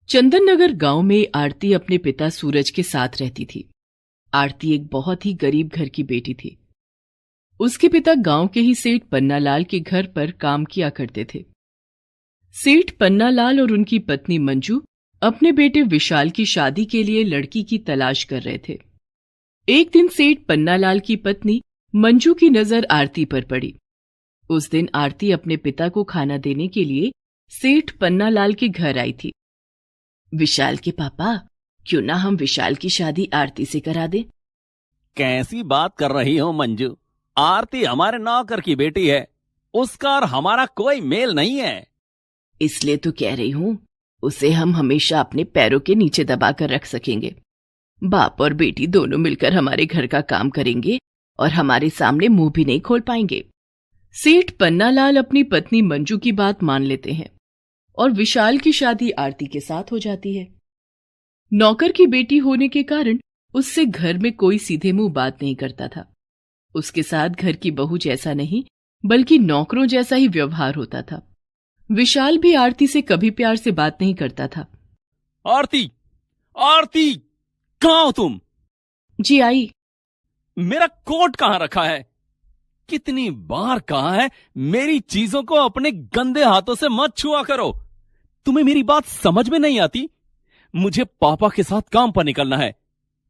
चंदन नगर गांव में आरती अपने पिता सूरज के साथ रहती थी। आरती एक बहुत ही गरीब घर की बेटी थी। उसके पिता गांव के ही सेठ पन्नालाल के घर पर काम किया करते थे। सेठ पन्नालाल और उनकी पत्नी मंजू अपने बेटे विशाल की शादी के लिए लड़की की तलाश कर रहे थे। एक दिन सेठ पन्नालाल की पत्नी मंजू की नजर आरती पर पड़ी। उस दिन आरती अपने पिता को खाना देने के लिए सेठ पन्नालाल के घर आई थी। विशाल के पापा, क्यों ना हम विशाल की शादी आरती से करा दें? कैसी बात कर रही हो मंजू? आरती हमारे नौकर की बेटी है, उसका और हमारा कोई मेल नहीं है। इसलिए तो कह रही हूं, उसे हम हमेशा अपने पैरों के नीचे दबा कर रख सकेंगे। बाप और बेटी दोनों मिलकर हमारे घर का काम करेंगे और हमारे सामने मुंह भी नहीं खोल पाएंगे। सेठ पन्नालाल अपनी पत्नी मंजू की बात मान लेते हैं और विशाल की शादी आरती के साथ हो जाती है। नौकर की बेटी होने के कारण उससे घर में कोई सीधे मुंह बात नहीं करता था। उसके साथ घर की बहू जैसा नहीं बल्कि नौकरों जैसा ही व्यवहार होता था। विशाल भी आरती से कभी प्यार से बात नहीं करता था। आरती, आरती, कहाँ हो तुम? जी आई। मेरा कोट कहाँ रखा है? कितनी बार कहा है मेरी चीजों को अपने गंदे हाथों से मत छुआ करो। तुम्हें मेरी बात समझ में नहीं आती? मुझे पापा के साथ काम पर निकलना है।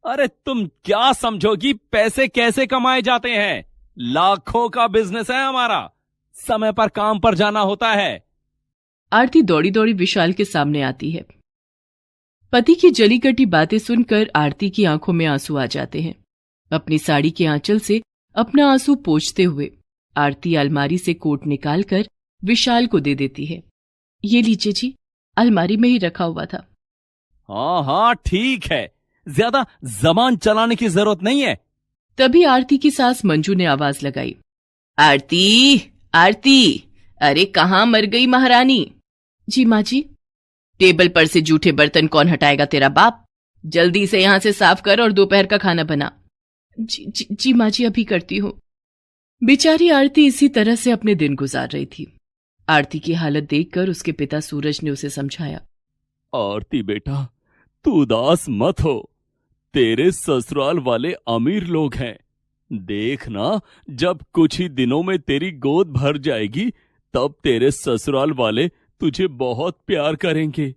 अरे तुम क्या समझोगी पैसे कैसे कमाए जाते हैं? लाखों का बिजनेस है हमारा, समय पर काम पर जाना होता है। आरती दौड़ी दौड़ी विशाल के सामने आती है। पति की जली कटी बातें सुनकर आरती की आंखों में आंसू आ जाते हैं। अपनी साड़ी के आंचल से अपना आंसू पोंछते हुए आरती अलमारी से कोट निकालकर विशाल को दे देती है। ये लीजिए जी, अलमारी में ही रखा हुआ था। हाँ हाँ ठीक है, ज्यादा जबान चलाने की जरूरत नहीं है। तभी आरती की सास मंजू ने आवाज लगाई, आरती, आरती, अरे कहाँ मर गई महारानी? जी माँ जी। टेबल पर से जूठे बर्तन कौन हटाएगा? तेरा बाप। जल्दी से यहां से साफ कर और दोपहर का खाना बना। जी माँ जी, अभी करती हूँ। बेचारी आरती इसी तरह से अपने दिन गुजार रही थी। आरती की हालत देखकर उसके पिता सूरज ने उसे समझाया, आरती बेटा, तू उदास मत हो। तेरे ससुराल वाले अमीर लोग हैं। देखना, जब कुछ ही दिनों में तेरी गोद भर जाएगी तब तेरे ससुराल वाले तुझे बहुत प्यार करेंगे।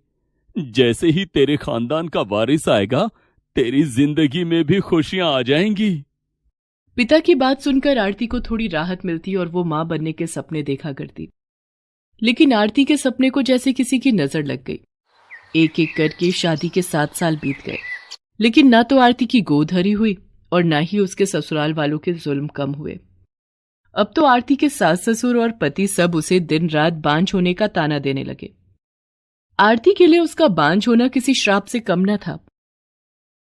जैसे ही तेरे खानदान का वारिस आएगा तेरी जिंदगी में भी खुशियां आ जाएंगी। पिता की बात सुनकर आरती को थोड़ी राहत मिलती और वो मां बनने के सपने देखा करती। लेकिन आरती के सपने को जैसे किसी की नजर लग गई। एक एक करके शादी के 7 साल बीत गए, लेकिन ना तो आरती की गोद हरी हुई और ना ही उसके ससुराल वालों के जुल्म कम हुए। अब तो आरती के सास ससुर और पति सब उसे दिन रात बांझ होने का ताना देने लगे। आरती के लिए उसका बांझ होना किसी श्राप से कम न था।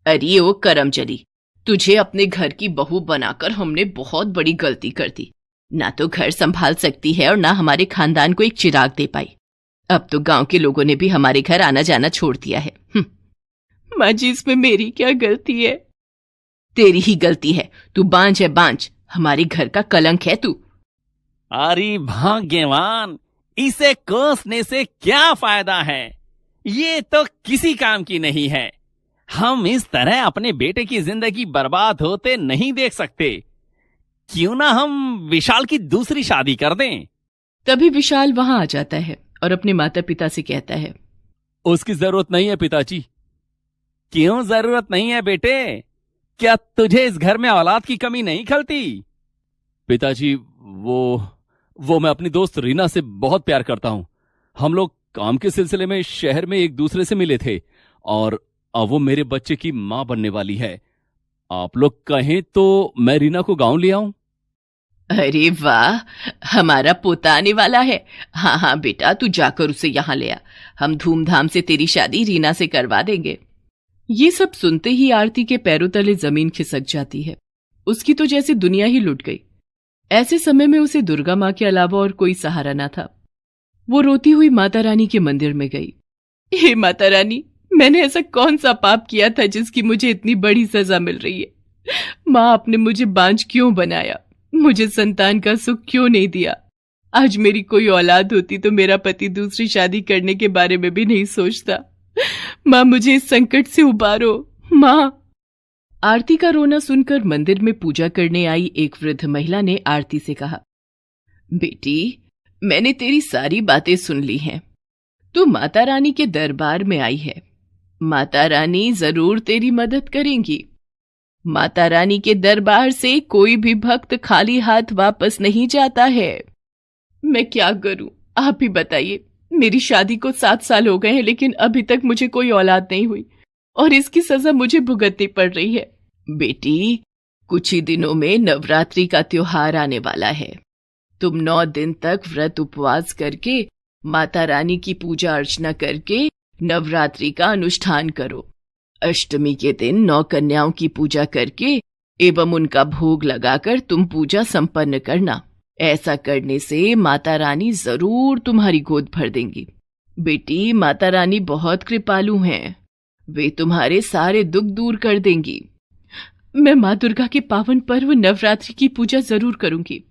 अरे ओ करमचली, तुझे अपने घर की बहू बनाकर हमने बहुत बड़ी गलती कर दी। ना तो घर संभाल सकती है और ना हमारे खानदान को एक चिराग दे पाई। अब तो गांव के लोगों ने भी हमारे घर आना जाना छोड़ दिया है। माँ जी, इसमें मेरी क्या गलती है? तेरी ही गलती है। तू बांझ है, बांझ। हमारे घर का कलंक है तू। अरे भाग्यवान, इसे कोसने से क्या फायदा है? ये तो किसी काम की नहीं है। हम इस तरह अपने बेटे की जिंदगी बर्बाद होते नहीं देख सकते। क्यों ना हम विशाल की दूसरी शादी कर दें? तभी विशाल वहां आ जाता है और अपने माता पिता से कहता है, उसकी जरूरत नहीं है पिताजी। क्यों जरूरत नहीं है बेटे? क्या तुझे इस घर में औलाद की कमी नहीं खलती? पिताजी, वो मैं अपनी दोस्त रीना से बहुत प्यार करता हूं। हम लोग काम के सिलसिले में शहर में एक दूसरे से मिले थे और अब वो मेरे बच्चे की मां बनने वाली है। आप लोग कहें तो मैं रीना को गांव ले आऊं? अरे वाह, हमारा पोता आने वाला है। हाँ हाँ बेटा, तू जाकर उसे यहाँ ले आ। हम धूमधाम से तेरी शादी रीना से करवा देंगे। ये सब सुनते ही आरती के पैरों तले जमीन खिसक जाती है। उसकी तो जैसे दुनिया ही लुट गई। ऐसे समय में उसे दुर्गा माँ के अलावा और कोई सहारा न था। वो रोती हुई माता रानी के मंदिर में गई। हे माता रानी, मैंने ऐसा कौन सा पाप किया था जिसकी मुझे इतनी बड़ी सजा मिल रही है? माँ, आपने मुझे बांझ क्यों बनाया? मुझे संतान का सुख क्यों नहीं दिया? आज मेरी कोई औलाद होती तो मेरा पति दूसरी शादी करने के बारे में भी नहीं सोचता। माँ मुझे इस संकट से उबारो, माँ। आरती का रोना सुनकर मंदिर में पूजा करने आई एक वृद्ध महिला ने आरती से कहा, बेटी, मैंने तेरी सारी बातें सुन ली हैं। तू माता रानी के दरबार में आई है। माता रानी जरूर तेरी मदद करेंगी। माता रानी के दरबार से कोई भी भक्त खाली हाथ वापस नहीं जाता है। मैं क्या करूं, आप ही बताइए। मेरी शादी को 7 साल हो गए हैं, लेकिन अभी तक मुझे कोई औलाद नहीं हुई और इसकी सजा मुझे भुगतनी पड़ रही है। बेटी, कुछ ही दिनों में नवरात्रि का त्योहार आने वाला है। तुम 9 दिन तक व्रत उपवास करके माता रानी की पूजा अर्चना करके नवरात्रि का अनुष्ठान करो। अष्टमी के दिन 9 कन्याओं की पूजा करके एवं उनका भोग लगाकर तुम पूजा संपन्न करना। ऐसा करने से माता रानी जरूर तुम्हारी गोद भर देंगी। बेटी, माता रानी बहुत कृपालु हैं। वे तुम्हारे सारे दुख दूर कर देंगी। मैं माँ दुर्गा के पावन पर्व नवरात्रि की पूजा जरूर करूंगी।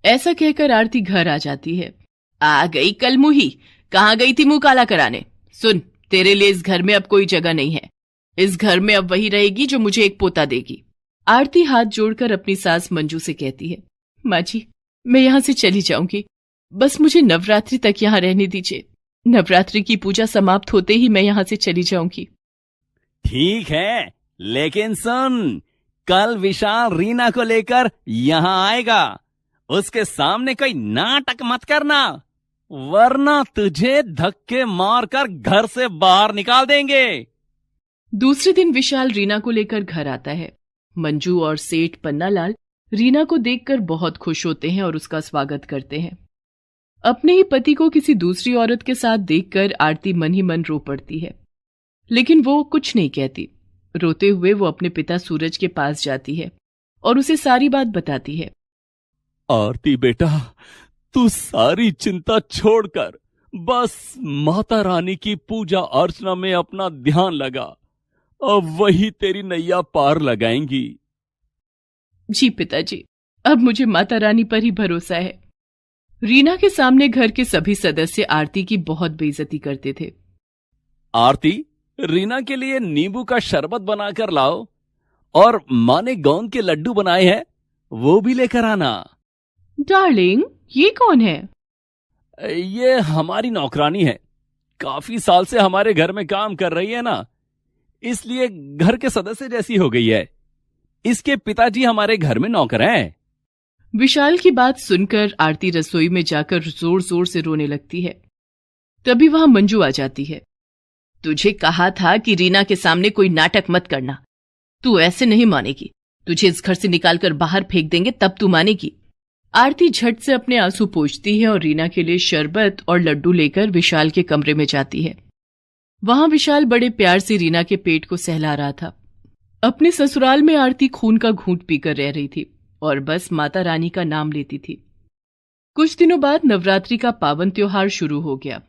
ऐसा कहकर आरती घर आ जाती है। आ गई कलमुही, कहाँ गई थी मुंह काला कराने? सुन, तेरे लिए इस घर में अब कोई जगह नहीं है। इस घर में अब वही रहेगी जो मुझे एक पोता देगी। आरती हाथ जोड़कर अपनी सास मंजू से कहती है, माँ जी, मैं यहाँ से चली जाऊंगी। बस मुझे नवरात्रि तक यहाँ रहने दीजिए। नवरात्रि की पूजा समाप्त होते ही मैं यहाँ से चली जाऊंगी। ठीक है, लेकिन सुन, कल विशाल रीना को लेकर यहाँ आएगा। उसके सामने कोई नाटक मत करना, वरना तुझे धक्के मारकर घर से बाहर निकाल देंगे। दूसरे दिन विशाल रीना को लेकर घर आता है। मंजू और सेठ पन्नालाल रीना को देखकर बहुत खुश होते हैं और उसका स्वागत करते हैं। अपने ही पति को किसी दूसरी औरत के साथ देखकर आरती मन ही मन रो पड़ती है, लेकिन वो कुछ नहीं कहती। रोते हुए वो अपने पिता सूरज के पास जाती है और उसे सारी बात बताती है। आरती बेटा, तू सारी चिंता छोड़कर बस माता रानी की पूजा अर्चना में अपना ध्यान लगा। अब वही तेरी नैया पार लगाएंगी। जी पिताजी, अब मुझे माता रानी पर ही भरोसा है। रीना के सामने घर के सभी सदस्य आरती की बहुत बेइज्जती करते थे। आरती, रीना के लिए नींबू का शरबत बनाकर लाओ और माँ ने गोंद के लड्डू बनाए हैं, वो भी लेकर आना। डार्लिंग, ये कौन है? ये हमारी नौकरानी है। काफी साल से हमारे घर में काम कर रही है ना, इसलिए घर के सदस्य जैसी हो गई है। इसके पिताजी हमारे घर में नौकर हैं। विशाल की बात सुनकर आरती रसोई में जाकर जोर जोर से रोने लगती है। तभी वहां मंजू आ जाती है। तुझे कहा था कि रीना के सामने कोई नाटक मत करना। तू ऐसे नहीं मानेगी। तुझे इस घर से निकालकर बाहर फेंक देंगे, तब तू मानेगी। आरती झट से अपने आंसू पोंछती है और रीना के लिए शरबत और लड्डू लेकर विशाल के कमरे में जाती है। वहां विशाल बड़े प्यार से रीना के पेट को सहला रहा था। अपने ससुराल में आरती खून का घूंट पीकर रह रही थी और बस माता रानी का नाम लेती थी। कुछ दिनों बाद नवरात्रि का पावन त्योहार शुरू हो गया।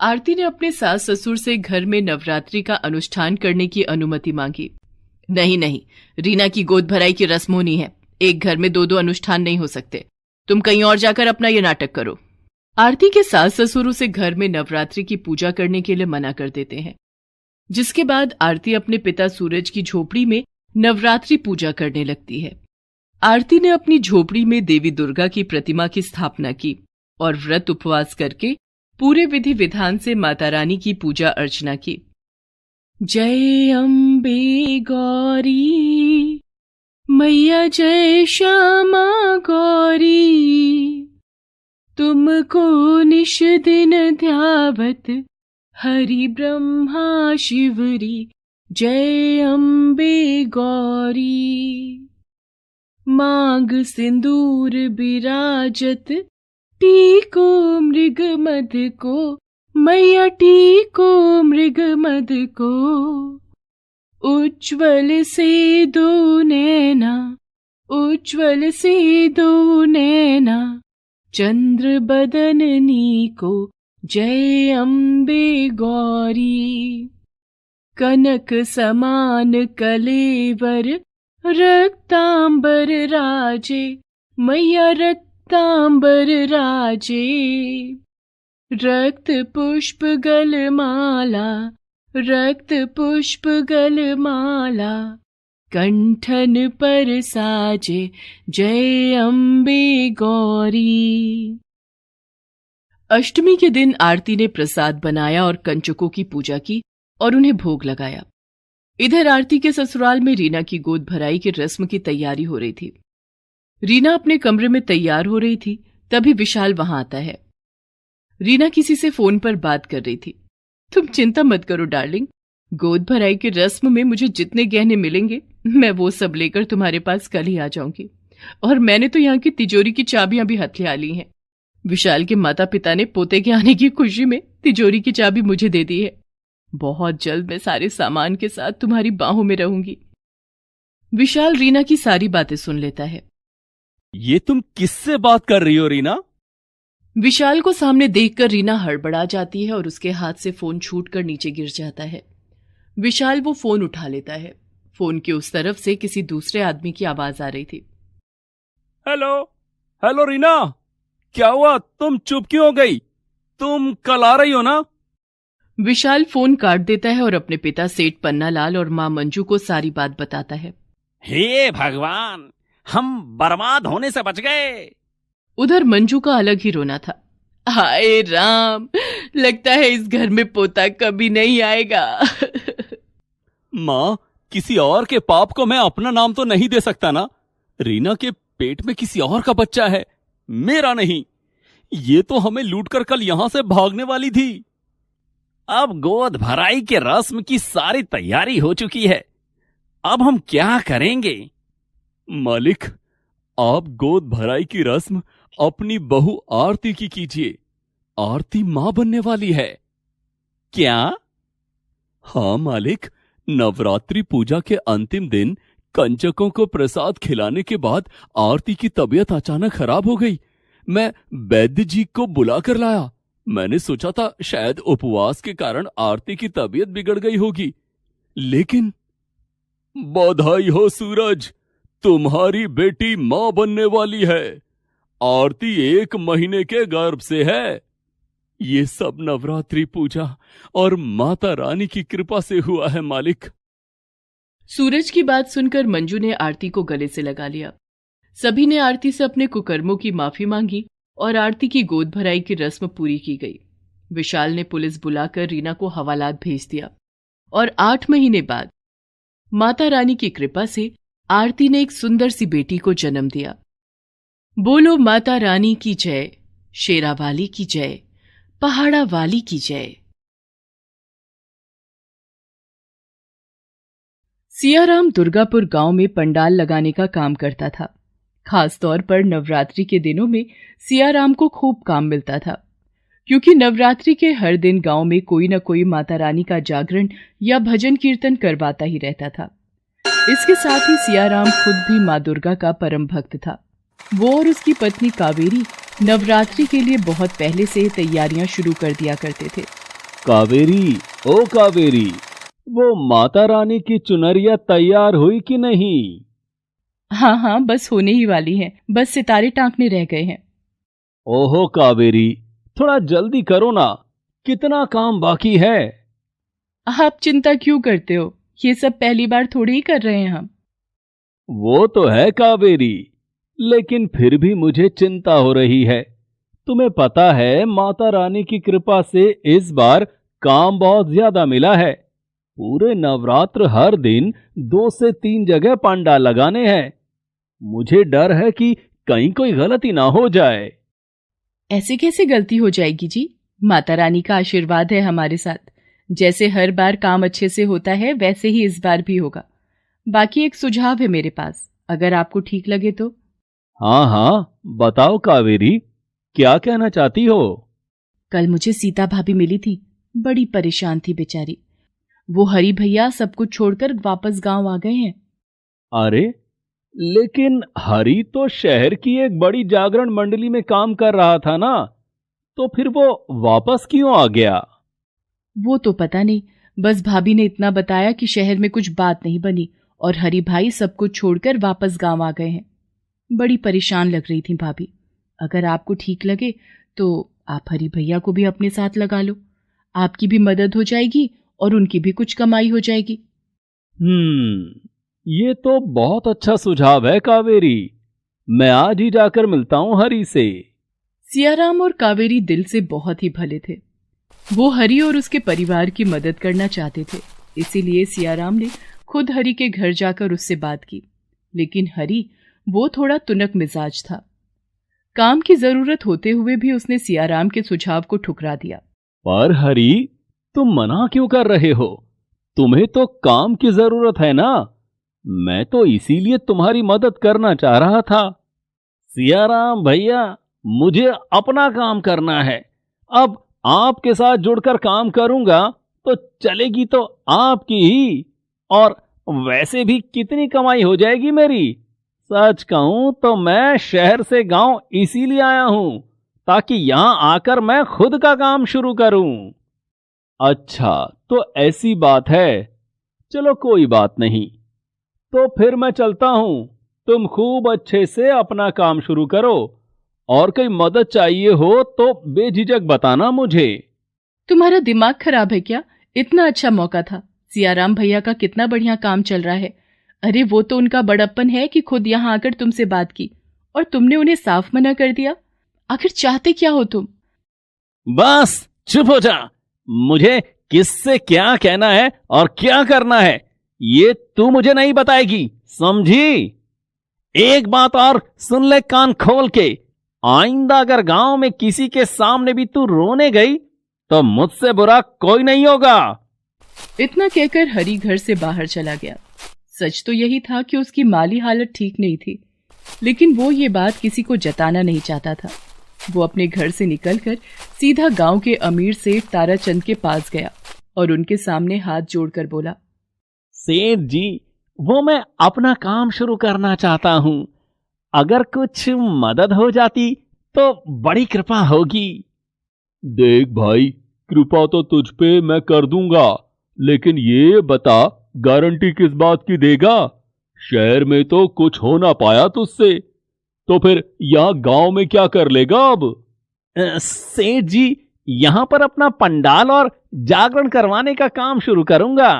आरती ने अपने सास ससुर से घर में नवरात्रि का अनुष्ठान करने की अनुमति मांगी। नहीं नहीं, रीना की गोद भराई की रस्म होनी है। एक घर में 2-2 अनुष्ठान नहीं हो सकते। तुम कहीं और जाकर अपना ये नाटक करो। आरती के सास ससुर उसे घर में नवरात्रि की पूजा करने के लिए मना कर देते हैं, जिसके बाद आरती अपने पिता सूरज की झोपड़ी में नवरात्रि पूजा करने लगती है। आरती ने अपनी झोपड़ी में देवी दुर्गा की प्रतिमा की स्थापना की और व्रत उपवास करके पूरे विधि विधान से माता रानी की पूजा अर्चना की। जय अम्बे गौरी मैया, जय श्यामा गौरी, तुमको निश दिन ध्यावत हरि ब्रह्मा शिवरी। जय अम्बे गौरी, मांग सिंदूर बिराजत, टीको मृग मद को मैया, टीको मृग मद को। उज्ज्वल से दो नैना, उज्ज्वल से दो नैना, चंद्र बदननी को। जय अम्बे गौरी, कनक समान कलेवर, रक्तांबर राजे मैया, रक्तांबर राजे। रक्त पुष्प गलमाला, रक्त पुष्प गलमाला, कंठन पर साजे जय अम्बे गौरी। अष्टमी के दिन आरती ने प्रसाद बनाया और कंचकों की पूजा की और उन्हें भोग लगाया। इधर आरती के ससुराल में रीना की गोद भराई की रस्म की तैयारी हो रही थी। रीना अपने कमरे में तैयार हो रही थी, तभी विशाल वहां आता है। रीना किसी से फोन पर बात कर रही थी। तुम चिंता मत करो डार्लिंग, गोद भराई की रस्म में मुझे जितने गहने मिलेंगे मैं वो सब लेकर तुम्हारे पास कल ही आ जाऊंगी। और मैंने तो यहाँ की तिजोरी की चाबियां भी हथिया ली हैं। विशाल के माता पिता ने पोते के आने की खुशी में तिजोरी की चाबी मुझे दे दी है। बहुत जल्द मैं सारे सामान के साथ तुम्हारी बाहों में रहूंगी। विशाल रीना की सारी बातें सुन लेता है। ये तुम किससे बात कर रही हो रीना? विशाल को सामने देखकर रीना हड़बड़ा जाती है और उसके हाथ से फोन छूटकर नीचे गिर जाता है। विशाल वो फोन उठा लेता है। फोन के उस तरफ से किसी दूसरे आदमी की आवाज आ रही थी। हेलो हेलो रीना, क्या हुआ? तुम चुप क्यों हो गई? तुम कल आ रही हो ना? विशाल फोन काट देता है और अपने पिता सेठ पन्नालाल और मां मंजू को सारी बात बताता है। हे भगवान, हम बर्बाद होने से बच गए। उधर मंजू का अलग ही रोना था। हाय राम, लगता है इस घर में पोता कभी नहीं आएगा। माँ, किसी और के पाप को मैं अपना नाम तो नहीं दे सकता ना। रीना के पेट में किसी और का बच्चा है, मेरा नहीं। ये तो हमें लूटकर कल यहां से भागने वाली थी। अब गोद भराई के रस्म की सारी तैयारी हो चुकी है, अब हम क्या करेंगे? मालिक, आप गोद भराई की रस्म अपनी बहू आरती की कीजिए। आरती मां बनने वाली है। क्या? हाँ मालिक, नवरात्रि पूजा के अंतिम दिन कंचकों को प्रसाद खिलाने के बाद आरती की तबीयत अचानक खराब हो गई। मैं वैद्य जी को बुला कर लाया। मैंने सोचा था शायद उपवास के कारण आरती की तबीयत बिगड़ गई होगी, लेकिन बधाई हो सूरज, तुम्हारी बेटी मां बनने वाली है। आरती 1 महीने के गर्भ से है। ये सब नवरात्रि पूजा और माता रानी की कृपा से हुआ है मालिक। सूरज की बात सुनकर मंजू ने आरती को गले से लगा लिया। सभी ने आरती से अपने कुकर्मों की माफी मांगी और आरती की गोद भराई की रस्म पूरी की गई। विशाल ने पुलिस बुलाकर रीना को हवालात भेज दिया और 8 महीने बाद माता रानी की कृपा से आरती ने एक सुंदर सी बेटी को जन्म दिया। बोलो माता रानी की जय, शेरावाली की जय, पहाड़ा वाली की जय। सियाराम दुर्गापुर गांव में पंडाल लगाने का काम करता था। खास तौर पर नवरात्रि के दिनों में सियाराम को खूब काम मिलता था, क्योंकि नवरात्रि के हर दिन गांव में कोई न कोई माता रानी का जागरण या भजन कीर्तन करवाता ही रहता था। इसके साथ ही सियाराम खुद भी माँ दुर्गा का परम भक्त था। वो और उसकी पत्नी कावेरी नवरात्रि के लिए बहुत पहले से तैयारियां शुरू कर दिया करते थे। कावेरी, ओ कावेरी, वो माता रानी की चुनरिया तैयार हुई कि नहीं? हाँ हाँ, बस होने ही वाली है, बस सितारे टांकने रह गए हैं। ओहो कावेरी, थोड़ा जल्दी करो ना, कितना काम बाकी है। आप चिंता क्यों करते हो, ये सब पहली बार थोड़ी ही कर रहे हैं हम। वो तो है कावेरी, लेकिन फिर भी मुझे चिंता हो रही है। तुम्हें पता है माता रानी की कृपा से इस बार काम बहुत ज्यादा मिला है। पूरे नवरात्र हर दिन 2 से 3 जगह पंडाल लगाने हैं। मुझे डर है कि कहीं कोई गलती ना हो जाए। ऐसे कैसे गलती हो जाएगी जी, माता रानी का आशीर्वाद है हमारे साथ। जैसे हर बार काम अच्छे से होता है वैसे ही इस बार भी होगा। बाकी एक सुझाव है मेरे पास, अगर आपको ठीक लगे तो। हाँ हाँ, बताओ कावेरी, क्या कहना चाहती हो? कल मुझे सीता भाभी मिली थी, बड़ी परेशान थी बेचारी। वो हरी भैया सब कुछ छोड़कर वापस गांव आ गए हैं। अरे, लेकिन हरी तो शहर की एक बड़ी जागरण मंडली में काम कर रहा था ना, तो फिर वो वापस क्यों आ गया? वो तो पता नहीं, बस भाभी ने इतना बताया कि शहर में कुछ बात नहीं बनी और हरी भाई सब कुछ छोड़कर वापस गांव आ गए हैं। बड़ी परेशान लग रही थी भाभी। अगर आपको ठीक लगे तो आप हरी भैया को भी अपने साथ लगा लो, आपकी भी मदद हो जाएगी और उनकी भी कुछ कमाई हो जाएगी। ये तो बहुत अच्छा सुझाव है कावेरी। मैं आज ही जाकर मिलता हूँ हरी से। सियाराम और कावेरी दिल से बहुत ही भले थे। वो हरी और उसके परिवार की मदद करना चाहते थे। इसीलिए सियाराम ने खुद हरी के घर जाकर उससे बात की। लेकिन हरी वो थोड़ा तुनक मिजाज था। काम की जरूरत होते हुए भी उसने सियाराम के सुझाव को ठुकरा दिया। पर हरी, तुम मना क्यों कर रहे हो? तुम्हें तो काम की जरूरत है ना। मैं तो इसीलिए तुम्हारी मदद करना चाह रहा था। सियाराम भैया, मुझे अपना काम करना है। अब आपके साथ जुड़कर काम करूंगा तो चलेगी तो आपकी ही, और वैसे भी कितनी कमाई हो जाएगी मेरी। सच कहूं तो मैं शहर से गांव इसीलिए आया हूं ताकि यहां आकर मैं खुद का काम शुरू करूं। अच्छा, तो ऐसी बात है। चलो कोई बात नहीं, तो फिर मैं चलता हूं। तुम खूब अच्छे से अपना काम शुरू करो, और कोई मदद चाहिए हो तो बेझिझक बताना मुझे। तुम्हारा दिमाग खराब है क्या? इतना अच्छा मौका था। सियाराम भैया का कितना बढ़िया काम चल रहा है। अरे वो तो उनका बड़प्पन है कि खुद यहाँ आकर तुमसे बात की और तुमने उन्हें साफ मना कर दिया। आखिर चाहते क्या हो तुम? बस चुप हो जा। मुझे किससे क्या कहना है और क्या करना है ये तू मुझे नहीं बताएगी, समझी? एक बात और सुन ले कान खोल के। आइंदा अगर गांव में किसी के सामने भी तू रोने गई तो मुझसे बुरा कोई नहीं होगा। इतना कहकर हरी घर से बाहर चला गया। सच तो यही था कि उसकी माली हालत ठीक नहीं थी, लेकिन वो ये बात किसी को जताना नहीं चाहता था। वो अपने घर से निकलकर सीधा गांव के अमीर सेठ ताराचंद के पास गया और उनके सामने हाथ जोड़कर बोला, सेठ जी, वो मैं अपना काम शुरू करना चाहता हूं। अगर कुछ मदद हो जाती तो बड़ी कृपा होगी। देख भाई, कृपा तो तुझ पे मैं कर दूंगा, लेकिन ये बता, गारंटी किस बात की देगा? शहर में तो कुछ हो ना पाया तुझसे, तो फिर यहाँ गांव में क्या कर लेगा अब? सेठ जी, यहाँ पर अपना पंडाल और जागरण करवाने का काम शुरू करूंगा।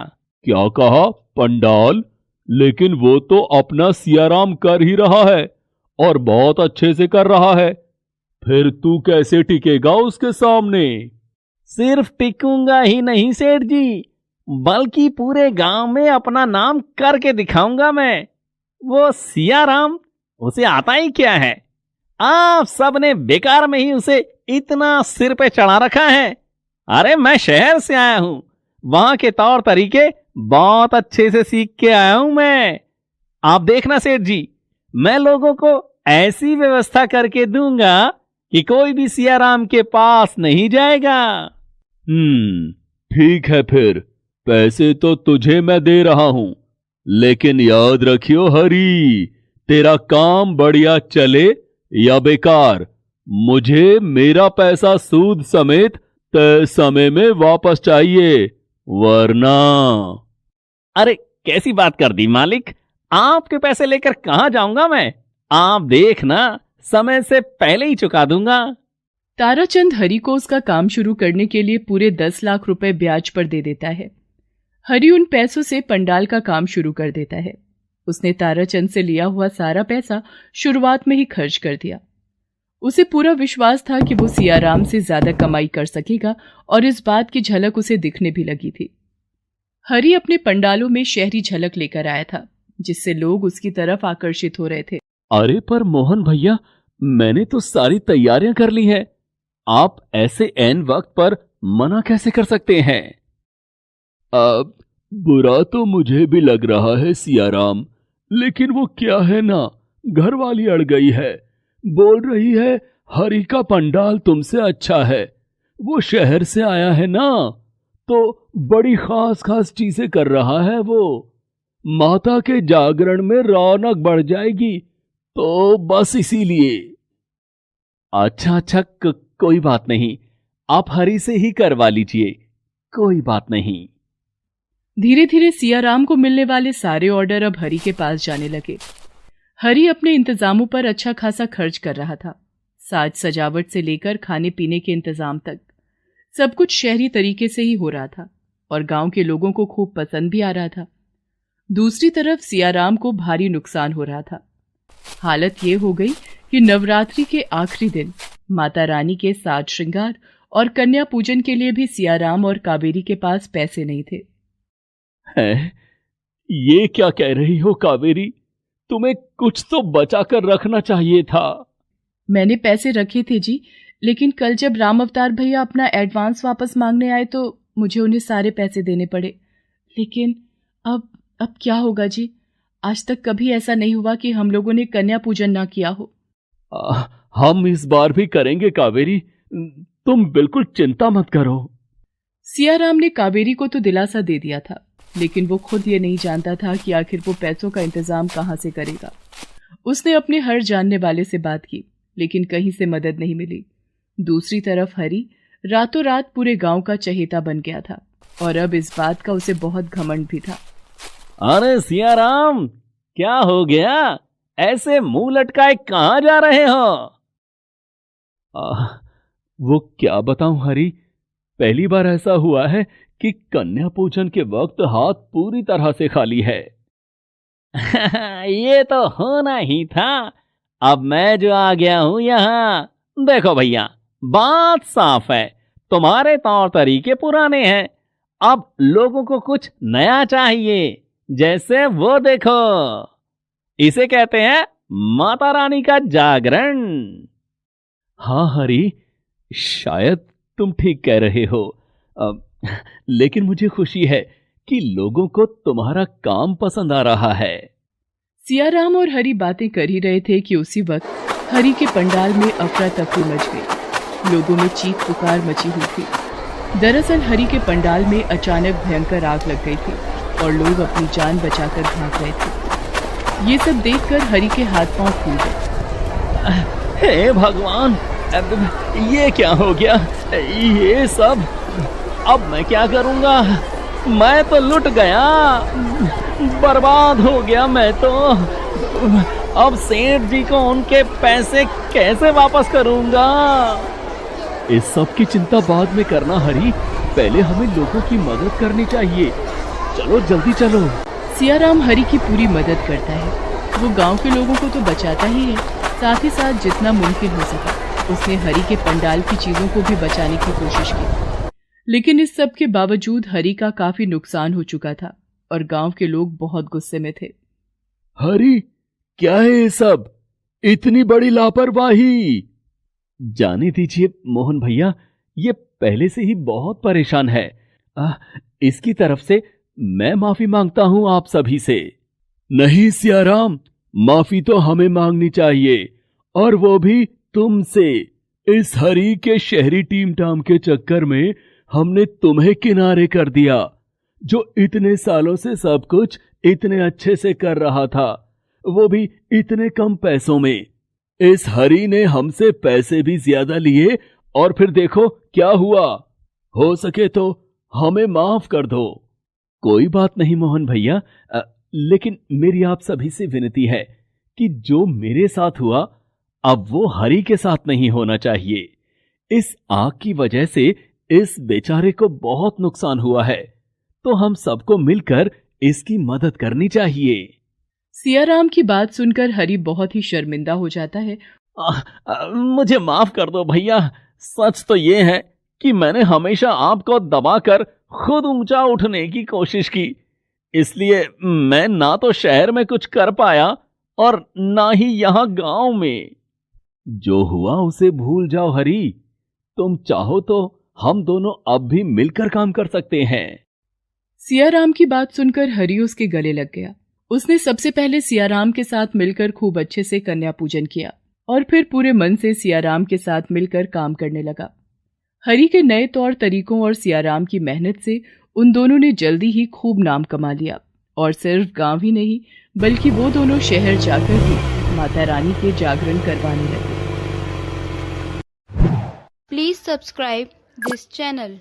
क्या कहा? पंडाल? लेकिन वो तो अपना सियाराम कर ही रहा है और बहुत अच्छे से कर रहा है। फिर तू कैसे टिकेगा उसके सामने? सिर्फ टिकूंगा ही नहीं सेठ जी, बल्कि पूरे गांव में अपना नाम करके दिखाऊंगा मैं। वो सियाराम, उसे आता ही क्या है? आप सबने बेकार में ही उसे इतना सिर पे चढ़ा रखा है। अरे मैं शहर से आया हूं, वहां के तौर तरीके बहुत अच्छे से सीख के आया हूं मैं। आप देखना सेठ जी, मैं लोगों को ऐसी व्यवस्था करके दूंगा कि कोई भी सियाराम के पास नहीं जाएगा। ठीक है, फिर पैसे तो तुझे मैं दे रहा हूं, लेकिन याद रखियो हरी, तेरा काम बढ़िया चले या बेकार, मुझे मेरा पैसा सूद समेत तय समय में वापस चाहिए, वरना। अरे कैसी बात कर दी मालिक, आपके पैसे लेकर कहां जाऊंगा मैं? आप देखना, समय से पहले ही चुका दूंगा। ताराचंद हरी को उसका काम शुरू करने के लिए पूरे 10 लाख रुपए ब्याज पर दे देता है। हरी उन पैसों से पंडाल का काम शुरू कर देता है। उसने ताराचंद से लिया हुआ सारा पैसा शुरुआत में ही खर्च कर दिया। उसे पूरा विश्वास था कि वो सियाराम से ज्यादा कमाई कर सकेगा और इस बात की झलक उसे दिखने भी लगी थी। हरी अपने पंडालों में शहरी झलक लेकर आया था, जिससे लोग उसकी तरफ आकर्षित हो रहे थे। अरे पर मोहन भैया, मैंने तो सारी तैयारियां कर ली है, आप ऐसे ऐन वक्त पर मना कैसे कर सकते हैं? अब बुरा तो मुझे भी लग रहा है सियाराम, लेकिन वो क्या है ना, घर वाली अड़ गई है, बोल रही है हरी का पंडाल तुमसे अच्छा है। वो शहर से आया है ना, तो बड़ी खास खास चीजें कर रहा है। वो माता के जागरण में रौनक बढ़ जाएगी, तो बस इसीलिए। अच्छा अच्छा, कोई बात नहीं, आप हरी से ही करवा लीजिए, कोई बात नहीं। धीरे धीरे सियाराम को मिलने वाले सारे ऑर्डर अब हरी के पास जाने लगे। हरी अपने इंतजामों पर अच्छा खासा खर्च कर रहा था। साज सजावट से लेकर खाने पीने के इंतजाम तक सब कुछ शहरी तरीके से ही हो रहा था। और गांव के लोगों को खूब पसंद भी आ रहा था। दूसरी तरफ सियाराम को भारी नुकसान हो रहा था। हालत ये हो गई कि नवरात्रि के आखिरी दिन माता रानी के साज श्रृंगार और कन्या पूजन के लिए भी सियाराम और कावेरी के पास पैसे नहीं थे। है? ये क्या कह रही हो कावेरी? तुम्हें कुछ तो बचा कर रखना चाहिए था। मैंने पैसे रखे थे जी, लेकिन कल जब राम अवतार भैया अपना एडवांस वापस मांगने आए तो मुझे उन्हें सारे पैसे देने पड़े। लेकिन अब क्या होगा जी? आज तक कभी ऐसा नहीं हुआ कि हम लोगों ने कन्या पूजन ना किया हो। हम इस बार भी करेंगे कावेरी, तुम बिल्कुल चिंता मत करो। सियाराम ने कावेरी को तो दिलासा दे दिया था, लेकिन वो खुद ये नहीं जानता था कि आखिर वो पैसों का इंतजाम कहां से करेगा। उसने अपने हर जानने वाले से बात की, लेकिन कहीं से मदद नहीं मिली। दूसरी तरफ हरी रातों रात पूरे गांव का चहेता बन गया था और अब इस बात का उसे बहुत घमंड भी था। अरे सियाराम, क्या हो गया? ऐसे मुंह लटकाए कहां जा रहे हो? वो क्या बताऊं हरी, पहली बार ऐसा हुआ है कि कन्या पूजन के वक्त हाथ पूरी तरह से खाली है। ये तो होना ही था। अब मैं जो आ गया हूं यहां। देखो भैया, बात साफ है, तुम्हारे तौर तरीके पुराने हैं। अब लोगों को कुछ नया चाहिए। जैसे वो देखो, इसे कहते हैं माता रानी का जागरण। हाँ हरी, शायद तुम ठीक कह रहे हो। लेकिन मुझे खुशी है कि लोगों को तुम्हारा काम पसंद आ रहा है। सियाराम और हरी बातें कर ही रहे थे कि उसी वक्त हरी के पंडाल में अफरा तफरी मच गई। लोगों में चीख पुकार मची हुई थी। दरअसल हरी के पंडाल में अचानक भयंकर आग लग गई थी और लोग अपनी जान बचाकर भाग रहे थे। ये सब देखकर हरी के हाथ पांव फूल गए। हे भगवान, ये क्या हो गया? ये सब, अब मैं क्या करूंगा? मैं तो लुट गया, बर्बाद हो गया मैं तो। अब सेठ जी को उनके पैसे कैसे वापस करूंगा? इस सब की चिंता बाद में करना हरी, पहले हमें लोगों की मदद करनी चाहिए। चलो जल्दी चलो। सियाराम हरी की पूरी मदद करता है। वो गांव के लोगों को तो बचाता ही है, साथ ही साथ जितना मुमकिन हो सका उसने हरी के पंडाल की चीजों को भी बचाने की कोशिश की। लेकिन इस सब के बावजूद हरी का काफी नुकसान हो चुका था और गांव के लोग बहुत गुस्से में थे। हरी, क्या है ये सब? इतनी बड़ी लापरवाही! जाने दीजिए मोहन भैया, ये पहले से ही बहुत परेशान है। इसकी तरफ से मैं माफी मांगता हूं आप सभी से। नहीं सियाराम, माफी तो हमें मांगनी चाहिए, और वो भी तुमसे। इस हरी के शहरी टीम टाम के चक्कर में हमने तुम्हें किनारे कर दिया, जो इतने सालों से सब कुछ इतने अच्छे से कर रहा था, वो भी इतने कम पैसों में। इस हरी ने हमसे पैसे भी ज्यादा लिए और फिर देखो क्या हुआ। हो सके तो हमें माफ कर दो। कोई बात नहीं मोहन भैया, लेकिन मेरी आप सभी से विनती है कि जो मेरे साथ हुआ अब वो हरी के साथ नहीं होना चाहिए। इस आग की वजह से इस बेचारे को बहुत नुकसान हुआ है, तो हम सबको मिलकर इसकी मदद करनी चाहिए। सियाराम की बात सुनकर हरी बहुत ही शर्मिंदा हो जाता है। मुझे माफ कर दो भैया, सच तो ये है कि मैंने हमेशा आपको दबाकर खुद ऊंचा उठने की कोशिश की, इसलिए मैं ना तो शहर में कुछ कर पाया और ना ही यहां गांव में। जो हुआ उसे भूल जाओ हरी, तुम चाहो तो हम दोनों अब भी मिलकर काम कर सकते हैं। सियाराम की बात सुनकर हरी उसके गले लग गया। उसने सबसे पहले सियाराम के साथ मिलकर खूब अच्छे से कन्या पूजन किया और फिर पूरे मन से सियाराम के साथ मिलकर काम करने लगा। हरी के नए तौर तरीकों और सियाराम की मेहनत से उन दोनों ने जल्दी ही खूब नाम कमा लिया और सिर्फ गांव ही नहीं बल्कि वो दोनों शहर जाकर भी माता रानी के जागरण करवाने लगे। Please subscribe this channel.